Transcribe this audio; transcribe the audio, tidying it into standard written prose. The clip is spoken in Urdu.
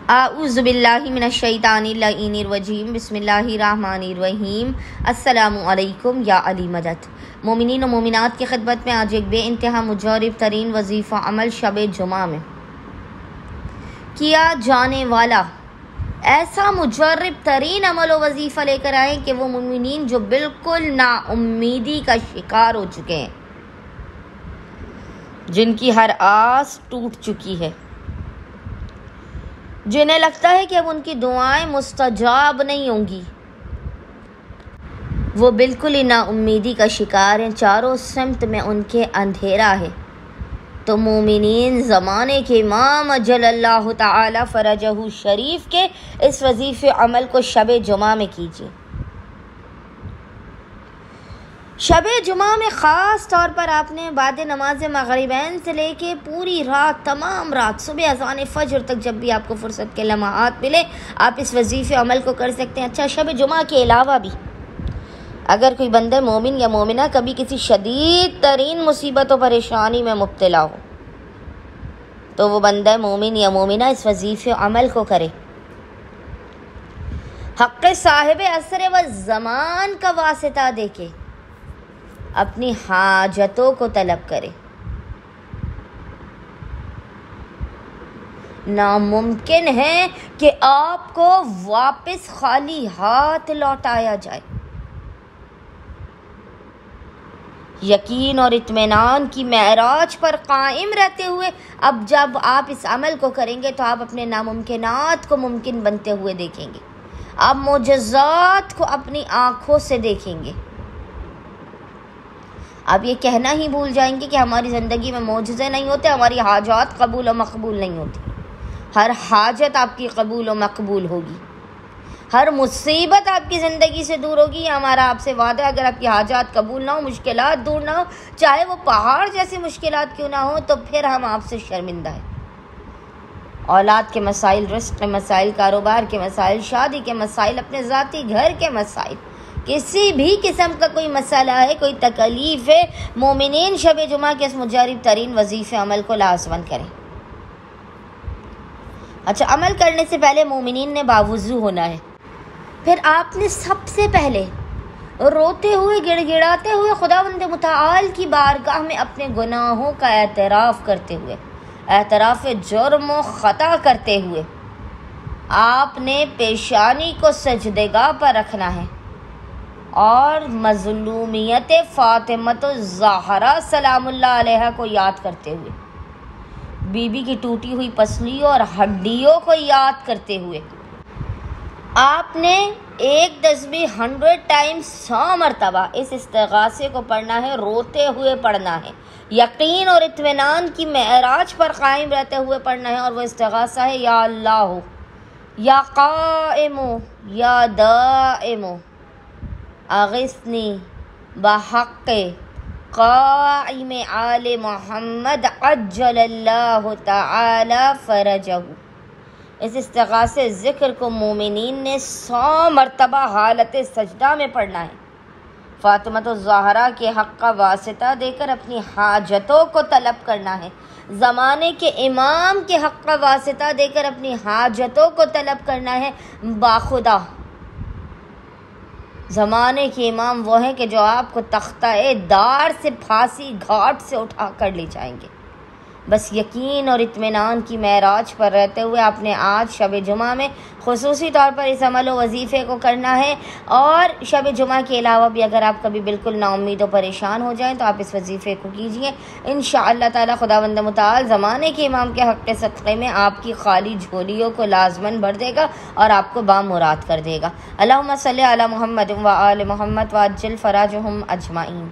اعوذ باللہ من الشیطان اللعین الرجیم بسم اللہ الرحمن الرحیم۔ السلام علیکم یا علی مدد۔ مومنین و مومنات کی خدمت میں آج ایک بے انتہا مجرب ترین وظیفہ عمل شب جمعہ میں کیا جانے والا ایسا مجرب ترین عمل و وظیفہ لے کر آئیں کہ وہ مومنین جو بالکل نا امیدی کا شکار ہو چکے ہیں، جن کی ہر آس ٹوٹ چکی ہے، جنہیں لگتا ہے کہ اب ان کی دعائیں مستجاب نہیں ہوں گی، وہ بالکل ہی نا امیدی کا شکار ہیں، چاروں سمت میں ان کے اندھیرا ہے۔ تو مومنین زمانے کے امام اجل اللہ تعالی فرجہ شریف کے اس وظیفے عمل کو شب جمعہ میں کیجیے۔ شب جمعہ میں خاص طور پر آپ نے بعد نماز مغربین سے لے کے پوری رات، تمام رات، صبح اذان فجر تک جب بھی آپ کو فرصت کے لمحات ملے آپ اس وظیفے عمل کو کر سکتے ہیں۔ اچھا، شب جمعہ کے علاوہ بھی اگر کوئی بندہ مومن یا مومنہ کبھی کسی شدید ترین مصیبت و پریشانی میں مبتلا ہو تو وہ بندہ مومن یا مومنہ اس وظیفے عمل کو کرے، حق صاحب عصر و زمان کا واسطہ دے کے اپنی حاجتوں کو طلب کرے۔ ناممکن ہے کہ آپ کو واپس خالی ہاتھ لوٹایا جائے۔ یقین اور اطمینان کی معراج پر قائم رہتے ہوئے اب جب آپ اس عمل کو کریں گے تو آپ اپنے ناممکنات کو ممکن بنتے ہوئے دیکھیں گے، آپ معجزات کو اپنی آنکھوں سے دیکھیں گے۔ آپ یہ کہنا ہی بھول جائیں گے کہ ہماری زندگی میں معجزے نہیں ہوتے، ہماری حاجات قبول و مقبول نہیں ہوتی۔ ہر حاجت آپ کی قبول و مقبول ہوگی، ہر مصیبت آپ کی زندگی سے دور ہوگی۔ یہ ہمارا آپ سے وعدہ ہے، اگر آپ کی حاجات قبول نہ ہو، مشکلات دور نہ ہو، چاہے وہ پہاڑ جیسی مشکلات کیوں نہ ہو، تو پھر ہم آپ سے شرمندہ ہیں۔ اولاد کے مسائل، رزق کے مسائل، کاروبار کے مسائل، شادی کے مسائل، اپنے ذاتی گھر کے مسائل، کسی بھی قسم کا کوئی مسئلہ ہے، کوئی تکلیف ہے، مومنین شب جمعہ کے اس مجرب ترین وظیفے عمل کو لازماً کریں۔ اچھا، عمل کرنے سے پہلے مومنین نے باوضو ہونا ہے۔ پھر آپ نے سب سے پہلے روتے ہوئے، گڑ گڑاتے ہوئے خداوند متعال کی بارگاہ میں اپنے گناہوں کا اعتراف کرتے ہوئے، اعتراف جرم و خطا کرتے ہوئے آپ نے پیشانی کو سجدگاہ پر رکھنا ہے اور مظلومیت فاطمۃ الزہرا سلام اللہ علیہا کو یاد کرتے ہوئے، بی بی کی ٹوٹی ہوئی پسلیوں اور ہڈیوں کو یاد کرتے ہوئے آپ نے ایک تسبیح 100 ٹائمز 100 مرتبہ اس استغاثے کو پڑھنا ہے، روتے ہوئے پڑھنا ہے، یقین اور اطمینان کی معراج پر قائم رہتے ہوئے پڑھنا ہے، اور وہ استغاثہ ہے: یا اللہ، یا قائم، یا دائم، اغثنی بحق قائم آل محمد عجل اللہ تعالی فرجہ۔ اس استغاثے ذکر کو مومنین نے 100 مرتبہ حالت سجدہ میں پڑھنا ہے، فاطمۃ الزہرا کے حق کا واسطہ دے کر اپنی حاجتوں کو طلب کرنا ہے، زمانے کے امام کے حق کا واسطہ دے کر اپنی حاجتوں کو طلب کرنا ہے۔ باخدا زمانے کے امام وہ ہیں کہ جو آپ کو تختہ دار سے پھانسی گھاٹ سے اٹھا کر لے جائیں گے۔ بس یقین اور اطمینان کی معراج پر رہتے ہوئے آپ نے آج شب جمعہ میں خصوصی طور پر اس عمل و وظیفے کو کرنا ہے، اور شب جمعہ کے علاوہ بھی اگر آپ کبھی بالکل نا امید و پریشان ہو جائیں تو آپ اس وظیفے کو کیجیے۔ انشاءاللہ تعالی خداوند متعال زمانے کے امام کے حق کے صدقے میں آپ کی خالی جھولیوں کو لازماً بھر دے گا اور آپ کو بامراد کر دے گا۔ اللہم صلی علی محمد و آل محمد وعجل فراجہم اجمعین۔